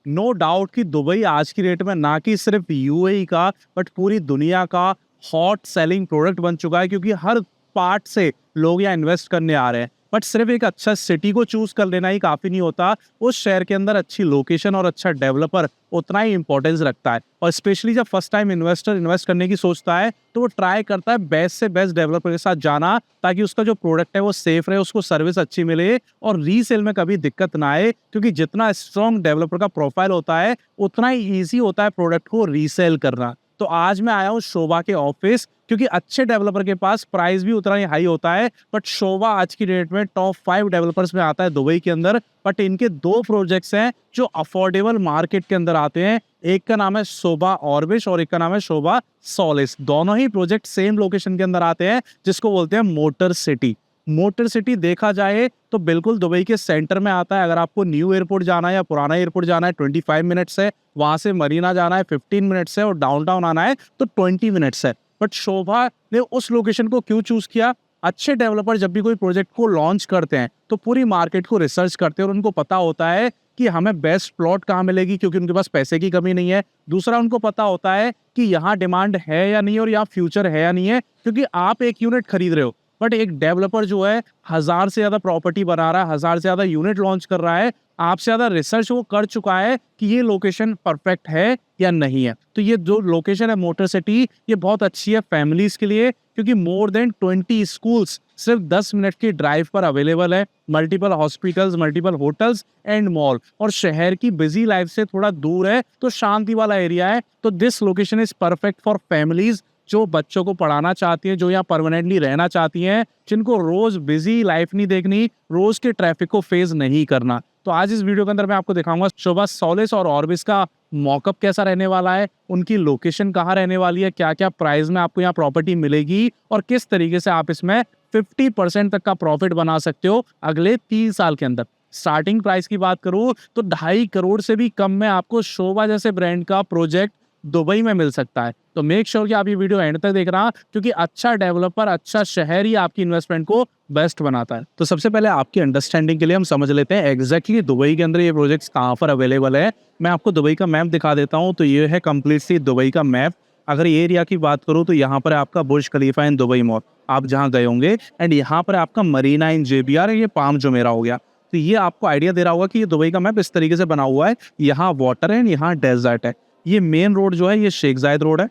No doubt कि Dubai आज की डेट में ना कि सिर्फ यूएई का बट पूरी दुनिया का हॉट सेलिंग प्रोडक्ट बन चुका है, क्योंकि हर पार्ट से लोग यहाँ इन्वेस्ट करने आ रहे हैं। बट सिर्फ एक अच्छा सिटी को चूज कर लेना ही काफी नहीं होता, उस शहर के अंदर अच्छी लोकेशन और अच्छा डेवलपर उतना ही इंपॉर्टेंस रखता है। और स्पेशली जब फर्स्ट टाइम इन्वेस्टर इन्वेस्ट करने की सोचता है तो वो ट्राई करता है बेस्ट से बेस्ट डेवलपर के साथ जाना, ताकि उसका जो प्रोडक्ट है वो सेफ रहे, उसको सर्विस अच्छी मिले और रीसेल में कभी दिक्कत ना आए। क्योंकि जितना स्ट्रॉन्ग डेवलपर का प्रोफाइल होता है उतना ही ईजी होता है प्रोडक्ट को रीसेल करना। तो आज मैं आया हूँ शोभा के ऑफिस, क्योंकि अच्छे डेवलपर के पास प्राइस भी उतना ही हाई होता है। बट शोभा आज की डेट में टॉप 5 डेवलपर्स में आता है दुबई के अंदर। बट इनके 2 प्रोजेक्ट्स हैं जो अफोर्डेबल मार्केट के अंदर आते हैं। एक का नाम है शोभा ऑर्बिश और एक का नाम है शोभा सोलिस। दोनों ही प्रोजेक्ट सेम लोकेशन के अंदर आते हैं, जिसको बोलते हैं मोटर सिटी। मोटर सिटी देखा जाए तो बिल्कुल दुबई के सेंटर में आता है। अगर आपको न्यू एयरपोर्ट जाना है या पुराना एयरपोर्ट जाना है 25 मिनट्स है, वहां से मरीना जाना है 15 मिनट्स है और डाउनटाउन आना है तो 20 मिनट्स है। बट शोभा ने उस लोकेशन को क्यों चूज किया? अच्छे डेवलपर जब भी कोई प्रोजेक्ट को लॉन्च करते हैं तो पूरी मार्केट को रिसर्च करते हैं और उनको पता होता है कि हमें बेस्ट प्लॉट कहाँ मिलेगी, क्योंकि उनके पास पैसे की कमी नहीं है। दूसरा, उनको पता होता है कि यहाँ डिमांड है या नहीं और यहाँ फ्यूचर है या नहीं है, क्योंकि आप एक यूनिट खरीद रहे हो बट एक डेवलपर जो है 1000 से ज्यादा प्रॉपर्टी बना रहा है, 1000 से ज्यादा यूनिट लॉन्च कर रहा है। आपसे ज्यादा रिसर्च वो कर चुका है कि ये लोकेशन परफेक्ट है या नहीं है। तो ये जो लोकेशन है मोटर सिटी, ये बहुत अच्छी है फैमिलीज के लिए, क्योंकि मोर देन 20 स्कूल्स सिर्फ 10 मिनट की ड्राइव पर अवेलेबल है। Multiple hospitals, multiple hotels and mall, और शहर की बिजी लाइफ से थोड़ा दूर है तो शांति वाला एरिया है। तो this location is perfect for families जो बच्चों को पढ़ाना चाहती हैं, जो यहाँ परमानेंटली रहना चाहती हैं, जिनको रोज बिजी लाइफ नहीं देखनी, रोज के ट्रैफिक को फेस नहीं करना। तो आज इस वीडियो के अंदर मैं आपको दिखाऊंगा शोभा सोलिस और ऑर्बिस का मॉकअप कैसा रहने वाला है, उनकी लोकेशन कहाँ रहने वाली है, क्या क्या प्राइस में आपको यहाँ प्रॉपर्टी मिलेगी और किस तरीके से आप इसमें 50% तक का प्रॉफिट बना सकते हो अगले 3 साल के अंदर। स्टार्टिंग प्राइस की बात करूं तो 2.5 करोड़ से भी कम में आपको शोभा जैसे ब्रांड का प्रोजेक्ट दुबई में मिल सकता है। तो मेक श्योर कि आप ये वीडियो एंड तक देख रहा, क्योंकि अच्छा डेवलपर, अच्छा शहर ही आपकी इन्वेस्टमेंट को बेस्ट बनाता है। तो सबसे पहले आपकी अंडरस्टैंडिंग के लिए हम समझ लेते हैं एग्जैक्टली दुबई के अंदर ये प्रोजेक्ट्स कहाँ पर अवेलेबल है। मैं आपको दुबई का मैप दिखा देता हूँ। तो ये है कम्प्लीटली दुबई का मैप। अगर ये एरिया की बात करूँ तो यहाँ पर आपका बुर्ज खलीफा इन दुबई मॉल आप जहाँ गए होंगे, एंड यहाँ पर आपका मरीना इन जेबीआर, ये पाम जुमेरा हो गया। तो ये आपको आइडिया दे रहा होगा कि ये दुबई का मैप इस तरीके से बना हुआ है। यहाँ वाटर है, यहाँ डेजर्ट है। ये मेन रोड जो है ये शेख जायद रोड है।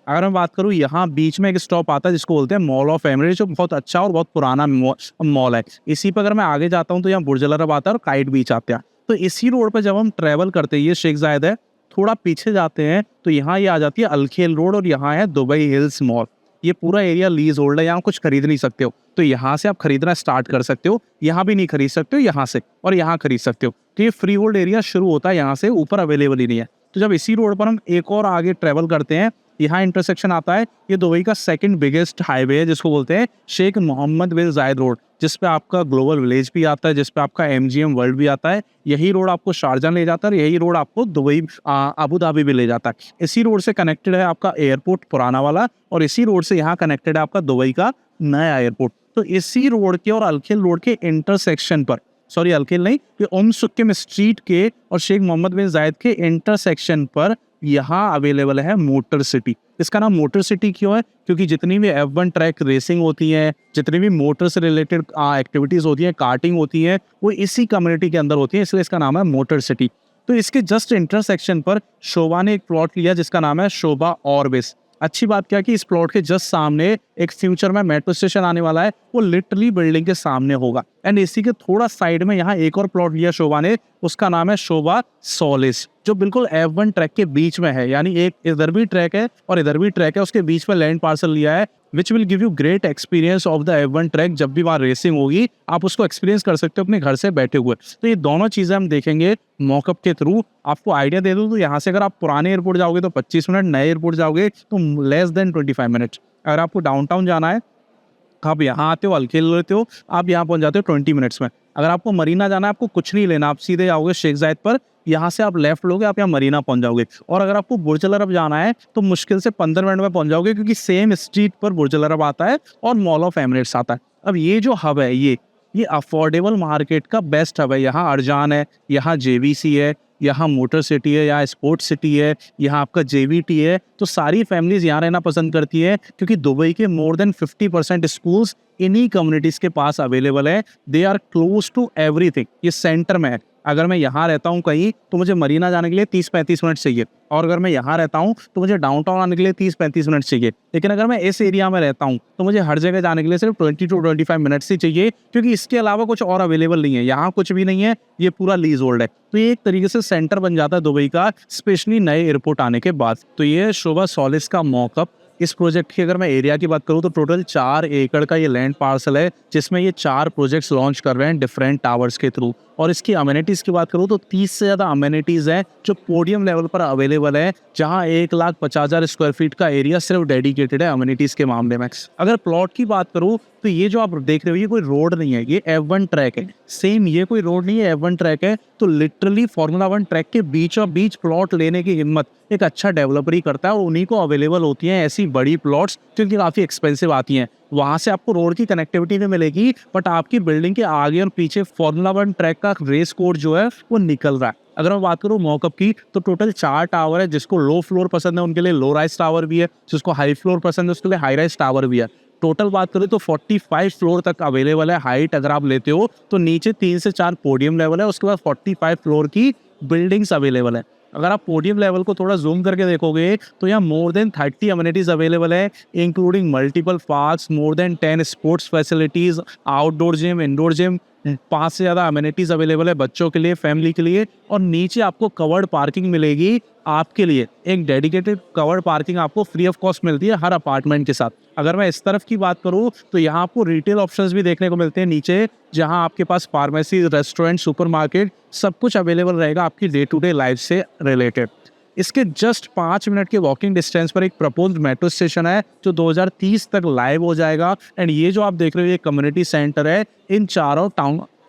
अगर मैं बात करूँ, यहाँ बीच में एक स्टॉप आता है जिसको बोलते हैं मॉल ऑफ एमिरेट्स, जो बहुत अच्छा और बहुत पुराना मॉल है। इसी पर अगर मैं आगे जाता हूँ तो यहाँ बुर्ज अल अरब आता है और काइट बीच आता है। तो इसी रोड पर जब हम ट्रेवल करते हैं, ये शेख जायद है, थोड़ा पीछे जाते हैं तो यहाँ ये आ जाती है अलखेल रोड और यहाँ है दुबई हिल्स मॉल। ये पूरा एरिया लीज होल्ड है, यहाँ कुछ खरीद नहीं सकते हो। तो यहाँ से आप खरीदना स्टार्ट कर सकते हो। यहाँ भी नहीं खरीद सकते हो यहाँ से, और यहाँ खरीद सकते हो। तो ये फ्री होल्ड एरिया शुरू होता है यहाँ से, ऊपर अवेलेबल ही नहीं है। तो जब इसी रोड पर हम एक और आगे ट्रेवल करते हैं, यहाँ इंटरसेक्शन आता है। ये दुबई का सेकंड बिगेस्ट हाईवे है जिसको बोलते हैं Sheikh Mohammed bin Zayed road, जिसपे आपका ग्लोबल विलेज भी आता है, जिसपे आपका एमजीएम वर्ल्ड भी आता है। यही रोड आपको शारजाह ले जाता है, यही रोड आपको दुबई अबू धाबी भी ले जाता है। इसी रोड से कनेक्टेड है आपका एयरपोर्ट पुराना वाला, और इसी रोड से यहाँ कनेक्टेड है आपका दुबई का नया एयरपोर्ट। तो इसी रोड के और अलखेल रोड के इंटरसेक्शन पर, सॉरी अलखेल नहीं, ये उम सुक्किम स्ट्रीट के और शेख मोहम्मद बिन जायद के इंटरसेक्शन पर यहाँ अवेलेबल है मोटर सिटी। इसका नाम मोटर सिटी क्यों है? क्योंकि जितनी भी F1 ट्रैक रेसिंग होती है, जितनी भी मोटर से रिलेटेड एक्टिविटीज होती हैं, कार्टिंग होती है, वो इसी कम्युनिटी के अंदर होती है, इसलिए इसका नाम है मोटर सिटी। तो इसके जस्ट इंटरसेक्शन पर शोभा ने एक प्लॉट लिया जिसका नाम है शोभा ऑर्बिस। अच्छी बात क्या कि इस प्लॉट के जस्ट सामने एक फ्यूचर में मेट्रो स्टेशन आने वाला है, वो लिटरली बिल्डिंग के सामने होगा। एंड इसी के थोड़ा साइड में यहाँ एक और प्लॉट लिया शोभा ने, उसका नाम है शोभा सोलिस, जो बिल्कुल F1 ट्रैक के बीच में है। यानी एक इधर भी ट्रैक है और इधर भी ट्रैक है, उसके बीच में लैंड पार्सल लिया है, which will give you great experience of the F1 track. जब भी वहाँ रेसिंग होगी आप उसको एक्सपीरियंस कर सकते हो अपने घर से बैठे हुए। तो ये दोनों चीजें हम देखेंगे मॉकअप के थ्रू। आपको आइडिया दे दूं तो यहाँ से अगर आप पुराने एयरपोर्ट जाओगे तो 25 मिनट, नए एयरपोर्ट जाओगे तो लेस देन 25 मिनट। अगर आपको डाउनटाउन जाना है, आप यहाँ आते हो, अलखेल लेते हो, आप यहाँ पहुँच जाते हो 20 मिनट्स में। अगर आपको मरीना जाना है, आपको कुछ नहीं लेना, आप सीधे जाओगे शेख जायद पर, यहाँ से आप लेफ्ट लोगे, आप यहाँ मरीना पहुंच जाओगे। और अगर आपको बुर्ज अल अरब जाना है तो मुश्किल से 15 मिनट में पहुंच जाओगे, क्योंकि सेम स्ट्रीट पर बुर्ज अल अरब आता है और मॉल ऑफ एमिरेट्स आता है। अब ये जो हब है, ये अफोर्डेबल मार्केट का बेस्ट हब है। यहाँ अर्जान है, यहाँ जेवीसी है, यहाँ मोटर सिटी है, यहाँ स्पोर्ट्स सिटी है, यहाँ आपका जेवीटी है, तो सारी फैमिलीज यहाँ रहना पसंद करती है क्योंकि दुबई के मोर देन 50% स्कूल्स इन्हीं कम्युनिटीज के पास अवेलेबल है। They are close to everything, ये सेंटर में है। अगर मैं यहाँ रहता हूँ कहीं तो मुझे मरीना जाने के लिए 30-35 मिनट चाहिए, और अगर मैं यहाँ रहता हूँ तो मुझे डाउनटाउन आने के लिए 30-35 मिनट चाहिए। लेकिन अगर मैं इस एरिया में रहता हूँ तो मुझे हर जगह जाने के लिए सिर्फ 20-25 मिनट्स ही चाहिए, क्योंकि इसके अलावा कुछ और अवेलेबल नहीं है, यहाँ कुछ भी नहीं है, ये पूरा लीज होल्ड है। तो ये एक तरीके से सेंटर बन जाता है दुबई का, स्पेशली नए एयरपोर्ट आने के बाद। तो ये शोभा सोलिस का मॉकअप। इस प्रोजेक्ट की अगर मैं एरिया की बात करूँ तो टोटल 4 एकड़ का ये लैंड पार्सल है, जिसमें ये 4 प्रोजेक्ट्स लॉन्च कर रहे हैं डिफरेंट टावर्स के थ्रू। और इसकी अमेनिटीज़ की बात करूँ तो 30 से ज़्यादा अमेनिटीज़ हैं जो पोडियम लेवल पर अवेलेबल है, जहाँ 1,50,000 स्क्वायर फीट का एरिया सिर्फ डेडिकेटेड है अमेनिटीज़ के मामले में। अगर प्लॉट की बात करूँ तो ये जो आप देख रहे हो ये कोई रोड नहीं है, ये F1 ट्रैक है। सेम ये कोई रोड नहीं है, F1 ट्रैक है। तो लिटरली फार्मूला 1 ट्रैक के बीचों बीच प्लॉट लेने की हिम्मत एक अच्छा डेवलपर ही करता है, और उन्हीं को अवेलेबल होती हैं ऐसी बड़ी प्लॉट्स जो कि काफ़ी एक्सपेंसिव आती हैं। वहाँ से आपको रोड की कनेक्टिविटी नहीं मिलेगी, बट आपकी बिल्डिंग के आगे और पीछे फार्मूला 1 ट्रैक का रेस कोर्स जो है वो निकल रहा है। अगर मैं बात करूँ मॉकअप की तो टोटल 4 टावर है। जिसको लो फ्लोर पसंद है उनके लिए लो राइज टावर भी है, जिसको हाई फ्लोर पसंद है उसके लिए हाई राइज टावर भी है। टोटल बात करें तो 45 फ्लोर तक अवेलेबल है हाइट। अगर आप लेते हो तो नीचे 3 से 4 पोडियम लेवल है, उसके बाद 45 फ्लोर की बिल्डिंग्स अवेलेबल है। अगर आप पोडियम लेवल को थोड़ा जूम करके देखोगे तो यहाँ मोर देन 30 अमेनिटीज अवेलेबल है, including multiple parks, more than 10 sports facilities, outdoor gym, indoor gym, 5 से ज़्यादा अमेनिटीज अवेलेबल है बच्चों के लिए, फैमिली के लिए। और नीचे आपको कवर्ड पार्किंग मिलेगी आपके लिए, एक डेडिकेटेड कवर्ड पार्किंग आपको फ्री ऑफ कॉस्ट मिलती है हर अपार्टमेंट के साथ। अगर मैं इस तरफ की बात करूँ तो यहाँ आपको रिटेल ऑप्शंस भी देखने को मिलते हैं नीचे, जहाँ आपके पास फार्मेसी, रेस्टोरेंट, सुपरमार्केट सब कुछ अवेलेबल रहेगा आपकी डे टू डे लाइफ से रिलेटेड। इसके जस्ट 5 मिनट के वॉकिंग डिस्टेंस पर एक प्रपोज्ड मेट्रो स्टेशन है जो 2030 तक लाइव हो जाएगा। एंड ये जो आप देख रहे हो ये कम्युनिटी सेंटर है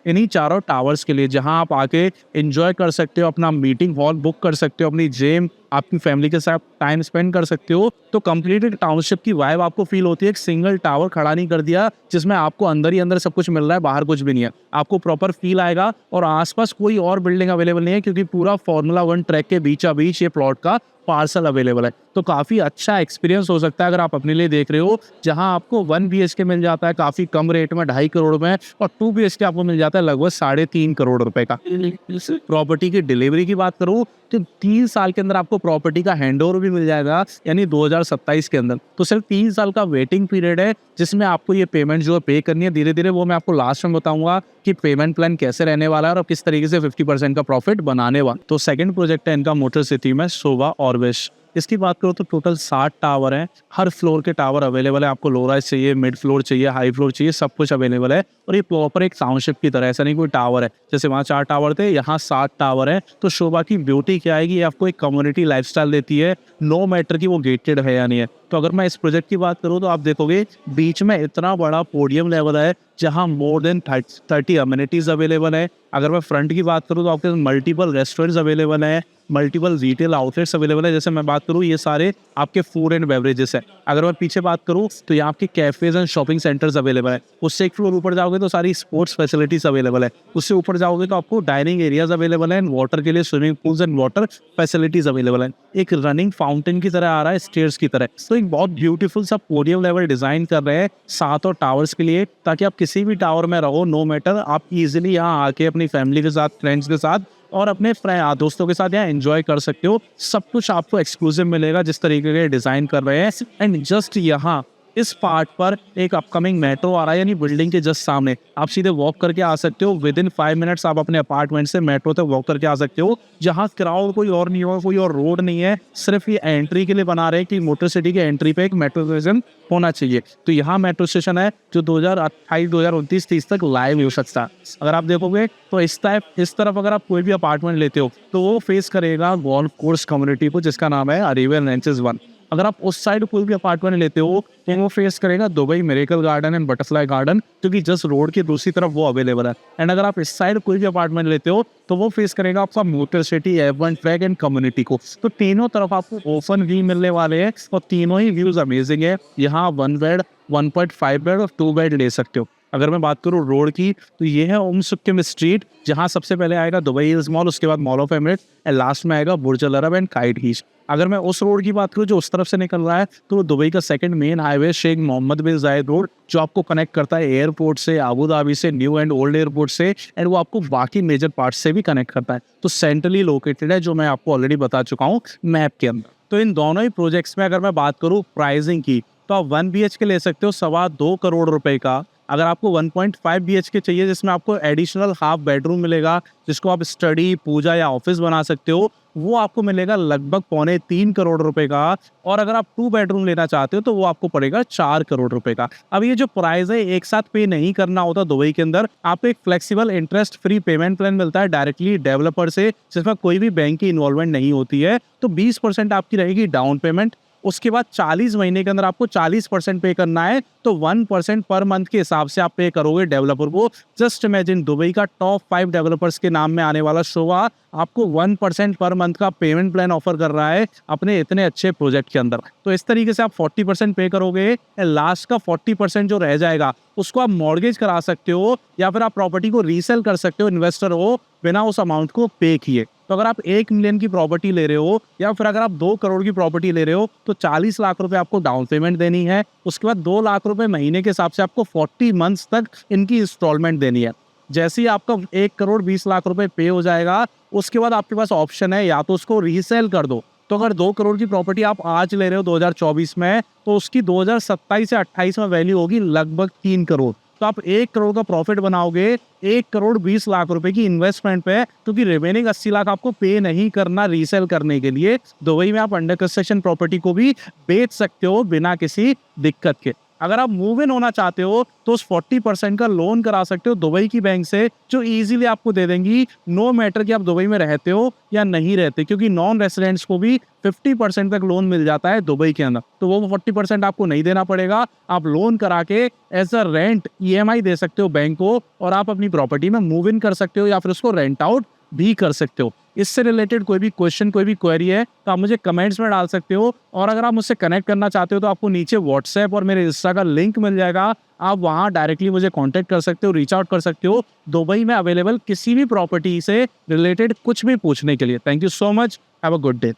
इन्हीं चारों टावर्स के लिए, जहां आप आके एंजॉय कर सकते हो, अपना मीटिंग हॉल बुक कर सकते हो, अपनी जिम, आपकी फैमिली के साथ टाइम स्पेंड कर सकते हो। तो कंप्लीट टाउनशिप की वाइब आपको फील होती है। एक सिंगल टावर खड़ा नहीं कर दिया जिसमें आपको अंदर ही अंदर सब कुछ मिल रहा है, बाहर कुछ भी नहीं है। आपको प्रॉपर फील आएगा और आसपास कोई और बिल्डिंग अवेलेबल नहीं है, क्योंकि पूरा फार्मूला 1 ट्रैक के बीचा बीच ये प्लॉट का पार्सल अवेलेबल है। तो काफ़ी अच्छा एक्सपीरियंस हो सकता है अगर आप अपने लिए देख रहे हो, जहां आपको 1 BHK मिल जाता है काफ़ी कम रेट में 2.5 करोड़ में, और 2 BHK आपको मिल जाता है लगभग 3.5 करोड़ रुपए का। प्रॉपर्टी की डिलीवरी की बात करूँ तो 3 साल के अंदर आपको प्रॉपर्टी का हैंडओवर भी मिल जाएगा, यानी 2027 के अंदर। तो सिर्फ 3 साल का वेटिंग पीरियड है जिसमें आपको ये पेमेंट जो है पे करनी है धीरे धीरे। वो मैं आपको लास्ट में बताऊंगा कि पेमेंट प्लान कैसे रहने वाला है और किस तरीके से 50% का प्रॉफिट बनाने वाला। तो सेकंड प्रोजेक्ट है इनका मोटर सिटी में, शोभा ऑर्बिश। इसकी बात करो तो टोटल 60 टावर हैं, हर फ्लोर के टावर अवेलेबल है। आपको लो राइज चाहिए, मिड फ्लोर चाहिए, हाई फ्लोर चाहिए, सब कुछ अवेलेबल है। और ये प्रॉपर एक टाउनशिप की तरह, ऐसा नहीं कोई टावर है जैसे वहाँ 4 टावर थे, यहाँ 60 टावर है। तो शोभा की ब्यूटी क्या आएगी, ये आपको एक कम्युनिटी लाइफस्टाइल देती है, नो मैटर कि वो गेटेड है या नहीं है। तो अगर मैं इस प्रोजेक्ट की बात करूँ तो आप देखोगे बीच में इतना बड़ा पोडियम लेवल है जहां मोर देन 30 अमेनिटीज अवेलेबल है। अगर मैं फ्रंट की बात करूँ तो आपके मल्टीपल रेस्टोरेंट्स अवेलेबल है, मल्टीपल रिटेल आउटलेट्स अवेलेबल है। जैसे मैं बात करूँ ये सारे आपके फूड एंड बेवरेजेस है। अगर मैं पीछे बात करूँ तो यहाँ आपके cafes and shopping centres available है। उससे एक फ्लोर ऊपर जाओगे तो सारी स्पोर्ट्स फैसिलिटीज अवेलेबल है। उससे ऊपर जाओगे तो आपको डाइनिंग एरियाज अवेलेबल है, वाटर के लिए swimming pools and water facilities available है। एक रनिंग फाउंटेन की तरह आ रहा है, स्टेयर्स की तरह। तो एक बहुत ब्यूटीफुल सा पोडियम लेवल डिजाइन कर रहे हैं 7 और टावर्स के लिए, ताकि आप किसी भी टावर में रहो, नो मैटर, आप इजीली यहाँ आके अपनी फैमिली के साथ, फ्रेंड्स के साथ और अपने दोस्तों के साथ यहाँ एंजॉय कर सकते हो। सब कुछ आपको एक्सक्लूसिव मिलेगा जिस तरीके के डिजाइन कर रहे हैं। एंड जस्ट यहाँ इस पार्ट पर एक अपकमिंग मेट्रो आ रहा है, यानी बिल्डिंग के जस्ट सामने आप सीधे वॉक करके आ सकते हो। विद इन 5 मिनट्स आप अपने अपार्टमेंट से मेट्रो तक वॉक करके आ सकते हो, जहाँ क्राउड कोई और नहीं होगा, कोई और रोड नहीं है। सिर्फ ये एंट्री के लिए बना रहे हैं कि मोटर सिटी के एंट्री पे एक मेट्रो स्टेशन होना चाहिए। तो यहाँ मेट्रो स्टेशन है जो 2028, 2029, 30 तक लाइव हो सकता है। अगर आप देखोगे तो इस तरफ अगर आप कोई भी अपार्टमेंट लेते हो तो वो फेस करेगा गोल्फ कोर्स कम्युनिटी को, जिसका नाम है अरेबियन रेंचेस 1। अगर आप उस साइड कोई भी अपार्टमेंट लेते हो तो वो फेस करेगा Dubai miracle garden and butterfly garden, क्योंकि जस्ट रोड की दूसरी तरफ वो अवेलेबल है। एंड अगर आप इस साइड कोई भी अपार्टमेंट लेते हो तो वो फेस करेगा आपका motor city, F1 track and community को। तो तीनों तरफ आपको ओपन व्यू मिलने वाले हैं और तीनों ही व्यूज अमेजिंग है। यहाँ 1 बेड, 1.5 बेड और 2 बेड ले सकते हो। अगर मैं बात करूँ रोड की, तो ये है सुक्किम स्ट्रीट, जहाँ सबसे पहले आएगा दुबई हिल्स मॉल, उसके बाद mall of Emirates and last में आएगा बुर्ज अल अरब एंड काइट हीच। अगर मैं उस रोड की बात करूँ जो उस तरफ से निकल रहा है, तो वो दुबई का second main highway Sheikh Mohammed bin Zayed road, जो आपको कनेक्ट करता है एयरपोर्ट से, अबू धाबी से, न्यू एंड ओल्ड एयरपोर्ट से, एंड वो आपको बाकी मेजर पार्ट से भी कनेक्ट करता है। तो सेंट्रली लोकेटेड है, जो मैं आपको ऑलरेडी बता चुका हूँ मैप के अंदर। तो इन दोनों ही प्रोजेक्ट्स में अगर मैं बात करूँ प्राइसिंग की, तो आप 1 BHK ले सकते हो 2.25 करोड़ रुपए का। अगर आपको 1.5 BHK चाहिए, जिसमें आपको एडिशनल हाफ बेडरूम मिलेगा, जिसको आप स्टडी, पूजा या ऑफिस बना सकते हो, वो आपको मिलेगा लगभग 2.25 करोड़ रुपए का। और अगर आप 2 बेडरूम लेना चाहते हो, तो वो आपको पड़ेगा 4 करोड़ रुपए का। अब ये जो प्राइस है, एक साथ पे नहीं करना होता दुबई के अंदर। आपको एक flexible interest free payment plan मिलता है डायरेक्टली डेवलपर से, जिसमें कोई भी बैंक की इन्वॉल्वमेंट नहीं होती है। तो 20% आपकी रहेगी डाउन पेमेंट, उसके बाद 40 महीने के अंदर आपको 40% पे करना है, तो 1% पर मंथ के हिसाब से आप पे करोगे डेवलपर को। जस्ट इमेजिन, दुबई का टॉप 5 डेवलपर्स के नाम में आने वाला शोवा आपको 1% पर मंथ का पेमेंट प्लान ऑफर कर रहा है अपने इतने अच्छे प्रोजेक्ट के अंदर। तो इस तरीके से आप 40% पे करोगे, लास्ट का 40% जो रह जाएगा उसको आप मॉर्गेज करा सकते हो, या फिर आप प्रॉपर्टी को रीसेल कर सकते हो, इन्वेस्टर हो, बिना उस अमाउंट को पे किए। तो अगर आप 1 मिलियन की प्रॉपर्टी ले रहे हो, या फिर अगर आप 2 करोड़ की प्रॉपर्टी ले रहे हो, तो 40 लाख रुपए आपको डाउन पेमेंट देनी है। उसके बाद 2 लाख रुपए महीने के हिसाब से आपको 40 मंथ्स तक इनकी इंस्टॉलमेंट देनी है। जैसे ही आपका 1 करोड़ 20 लाख रुपए पे हो जाएगा, उसके बाद आपके पास ऑप्शन है, या तो उसको रीसेल कर दो। तो अगर 2 करोड़ की प्रॉपर्टी आप आज ले रहे हो 2024 में, तो उसकी 2027 से 28 में वैल्यू होगी लगभग 3 करोड़। तो आप 1 करोड़ का प्रॉफिट बनाओगे 1 करोड़ 20 लाख रुपए की इन्वेस्टमेंट पे, क्योंकि रिमेनिंग 80 लाख आपको पे नहीं करना रीसेल करने के लिए। दुबई में आप अंडर कंस्ट्रक्शन प्रॉपर्टी को भी बेच सकते हो बिना किसी दिक्कत के। अगर आप मूव इन होना चाहते हो, तो उस 40% का लोन करा सकते हो दुबई की बैंक से, जो इजीली आपको दे देंगी, नो मैटर कि आप दुबई में रहते हो या नहीं रहते, क्योंकि नॉन रेसिडेंट्स को भी 50% तक लोन मिल जाता है दुबई के अंदर। तो वो 40% आपको नहीं देना पड़ेगा, आप लोन करा के एज अ रेंट EMI दे सकते हो बैंक को, और आप अपनी प्रॉपर्टी में मूव इन कर सकते हो, या फिर उसको रेंट आउट भी कर सकते हो। इससे रिलेटेड कोई भी क्वेश्चन, कोई भी क्वेरी है, तो आप मुझे कमेंट्स में डाल सकते हो। और अगर आप मुझसे कनेक्ट करना चाहते हो, तो आपको नीचे व्हाट्सएप और मेरे इंस्टा का लिंक मिल जाएगा, आप वहां डायरेक्टली मुझे कांटेक्ट कर सकते हो, रीच आउट कर सकते हो दुबई में अवेलेबल किसी भी प्रॉपर्टी से रिलेटेड कुछ भी पूछने के लिए। Thank you so much, have a good day.